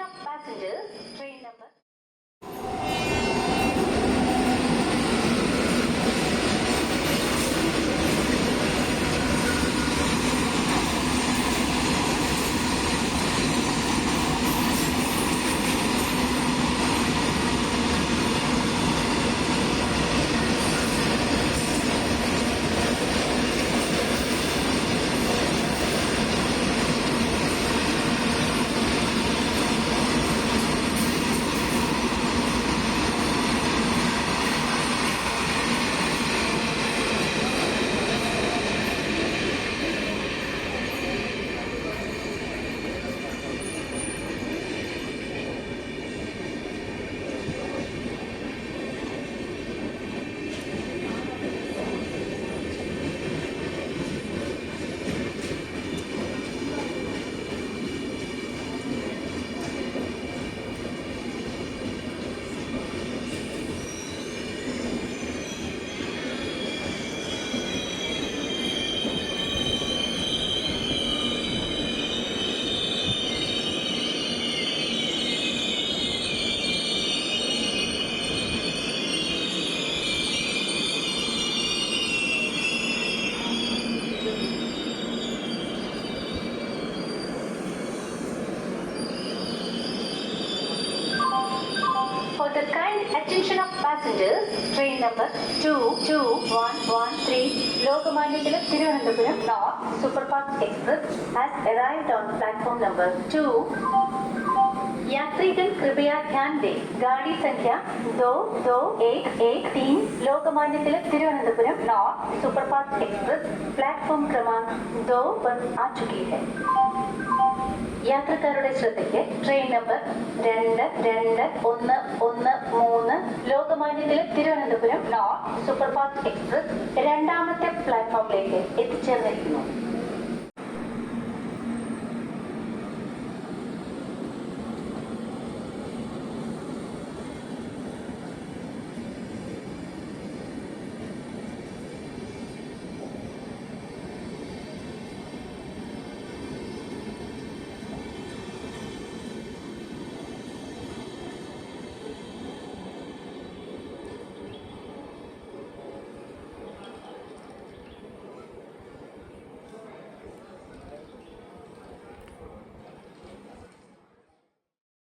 Attention of passengers, train number. For the kind attention of passengers, train number 22113 Locomotive Thiruvananthapuram North Superfast Express has arrived on platform number 2. यात्रीगण कृपया ध्यान दें, गाड़ी संख्या 2218 Lokmanya Tilak Thiruvananthapuram North superfast express platform क्रमांक 2 पर आ चुकी है. യാത്രക്കാരുടെ ശ്രദ്ധയ്ക്ക് train number 221113 Lokmanya Tilak Thiruvananthapuram North superfast express രണ്ടാമത്തെ പ്ലാറ്റ്ഫോമിലേക്ക് എത്തിച്ചേർന്നിരിക്കുന്നു.